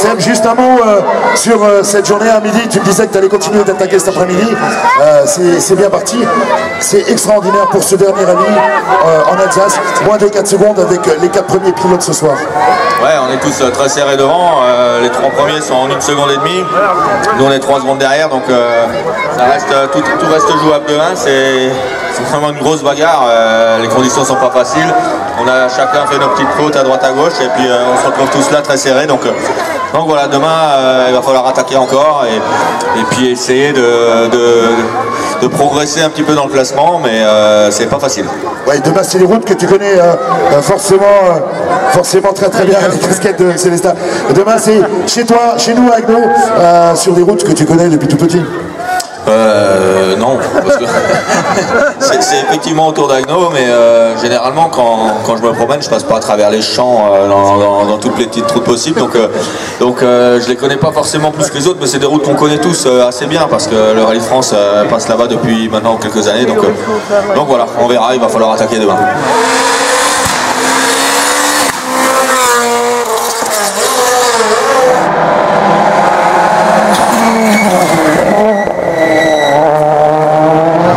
Seb, juste un mot sur cette journée à midi. Tu me disais que tu allais continuer d'attaquer cet après-midi. C'est bien parti. C'est extraordinaire pour ce dernier rallye en Alsace. Moins de 4 secondes avec les 4 premiers pilotes ce soir. Ouais, on est tous très serrés devant. Les 3 premiers sont en 1 seconde et demie. Nous, on est 3 secondes derrière. Donc, ça reste, tout reste jouable de 1. C'est vraiment une grosse bagarre. Les conditions sont pas faciles. On a chacun fait nos petites fautes à droite à gauche. Et puis, on se retrouve tous là très serrés. Donc voilà, demain, il va falloir attaquer encore. Et puis, essayer de progresser un petit peu dans le classement. Mais c'est pas facile. Ouais, demain, c'est les routes que tu connais forcément très très bien, les casquettes de Célestin. Demain, c'est chez toi, chez nous, avec nous, sur des routes que tu connais depuis tout petit. Non, parce que c'est effectivement autour d'Agno, mais généralement quand je me promène, je passe pas à travers les champs dans toutes les petites routes possibles, donc je les connais pas forcément plus que les autres, mais c'est des routes qu'on connaît tous assez bien, parce que le Rallye de France passe là-bas depuis maintenant quelques années, donc voilà, on verra, il va falloir attaquer demain.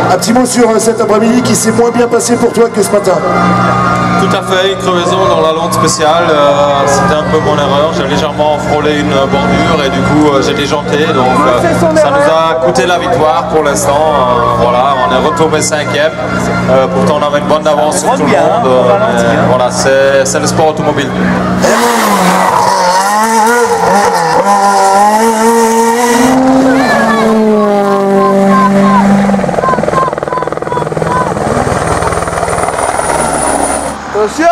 Un petit mot sur cet après-midi qui s'est moins bien passé pour toi que ce matin. Tout à fait, une crevaison dans la lente spéciale, c'était un peu mon erreur, j'ai légèrement frôlé une bordure et du coup j'ai déjanté, donc ça nous a coûté la victoire pour l'instant. Voilà, on est retombé 5e, pourtant on avait une bonne avance sur tout le monde, voilà, c'est le sport automobile. Attention!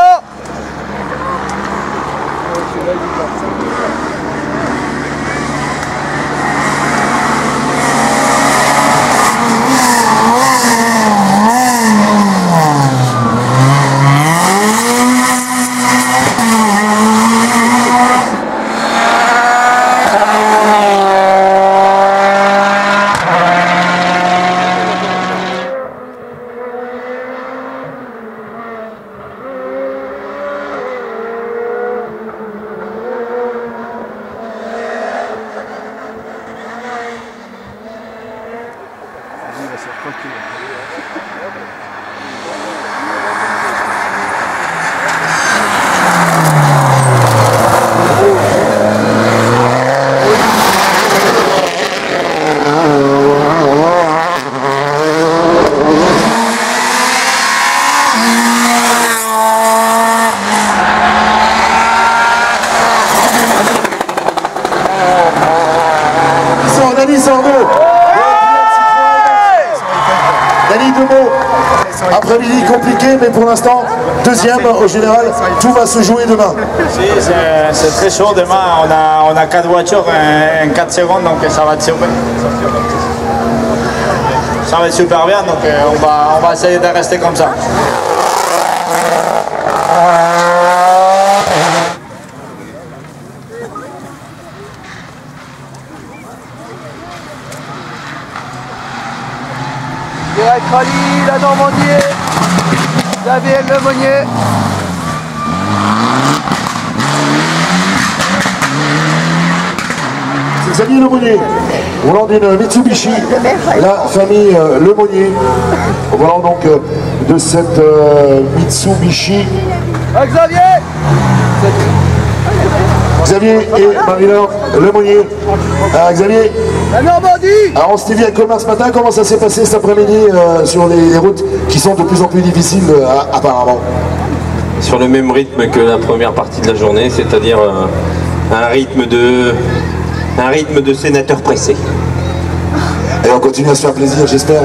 Après-midi compliqué, mais pour l'instant, deuxième au général, tout va se jouer demain. C'est très chaud, demain on a 4 voitures en 4 secondes, donc ça va être super. Ça va être super bien, donc on va essayer de rester comme ça. Direct rallye, la Normandie, Xavier Lemonnier. C'est Xavier Lemonnier, volant d'une Mitsubishi, la famille Lemonnier, au volant donc de cette Mitsubishi. Xavier! Xavier et Marie-Laure Lemonnier. Xavier, La Normandie! alors on s'était vu avec Commun ce matin, comment ça s'est passé cet après-midi sur les routes qui sont de plus en plus difficiles apparemment? Sur le même rythme que la première partie de la journée, c'est-à-dire un rythme de sénateur pressé. Et on continue à se faire plaisir, j'espère.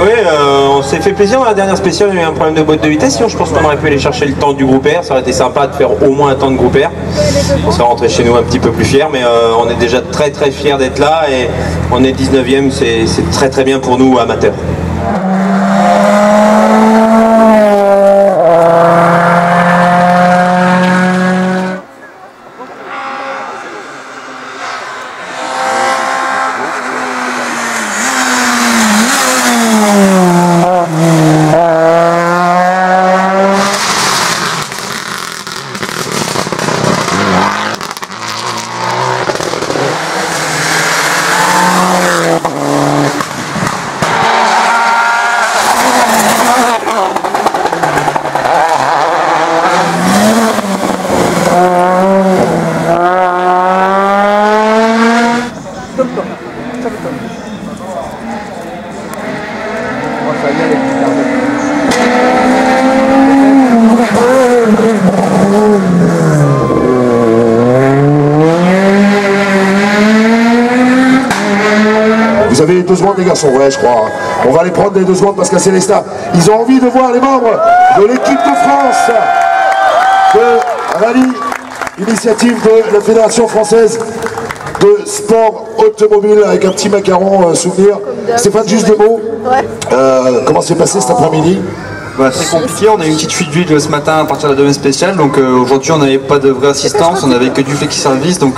Oui, on s'est fait plaisir dans la dernière spéciale, il y a eu un problème de boîte de vitesse, sinon je pense qu'on aurait pu aller chercher le temps du groupe R, ça aurait été sympa de faire au moins un temps de groupe R. On serait rentré chez nous un petit peu plus fiers, mais on est déjà très très fiers d'être là et on est 19e, c'est très très bien pour nous amateurs. 2 secondes, les garçons. Ouais, je crois. On va les prendre les 2 secondes parce qu'à Célestat, ils ont envie de voir les membres de l'équipe de France de rallye, initiative de la Fédération française de sport automobile, avec un petit macaron souvenir. Stéphane, juste 2 mots. Comment s'est passé cet après-midi? Très compliqué, on a eu une petite fuite d'huile ce matin à partir de la domaine spéciale, donc aujourd'hui on n'avait pas de vraie assistance, on n'avait que du flexi-service, donc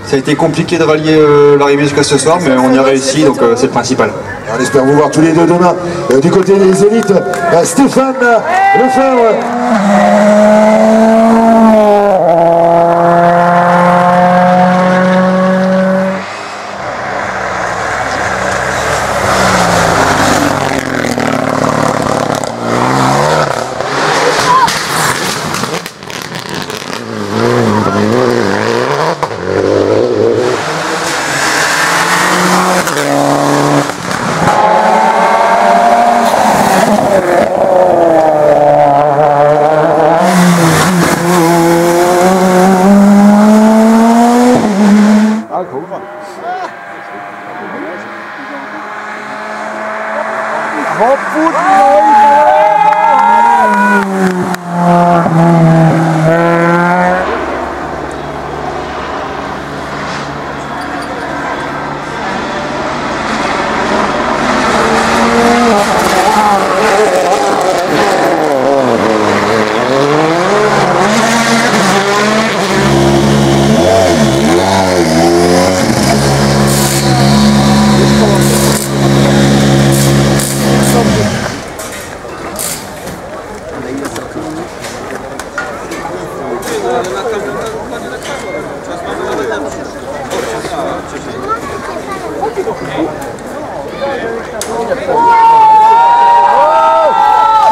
ça a été compliqué de rallier l'arrivée jusqu'à ce soir, mais on y a réussi, donc c'est le principal. On espère vous voir tous les deux demain. Du côté des élites, Stéphane Lefebvre.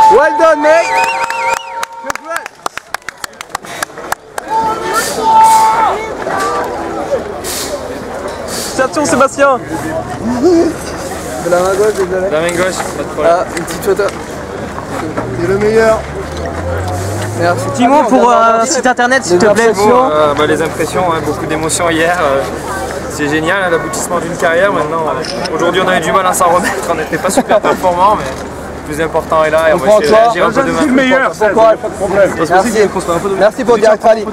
Well done, mate. Attention Sébastien. De la main gauche, désolé. La main gauche, pas de problème. Ah, une petite photo. C'est le meilleur. Merci. Petit mot pour un site internet s'il te plaît. Les impressions, hein, beaucoup d'émotions hier. C'est génial, hein, l'aboutissement d'une carrière. Maintenant, aujourd'hui on a eu du mal à s'en remettre, on n'était pas super performants, mais le plus important est là et on va essayer de réagir un peu demain. C'est le meilleur, pas de problème. Merci pour Direct Rally.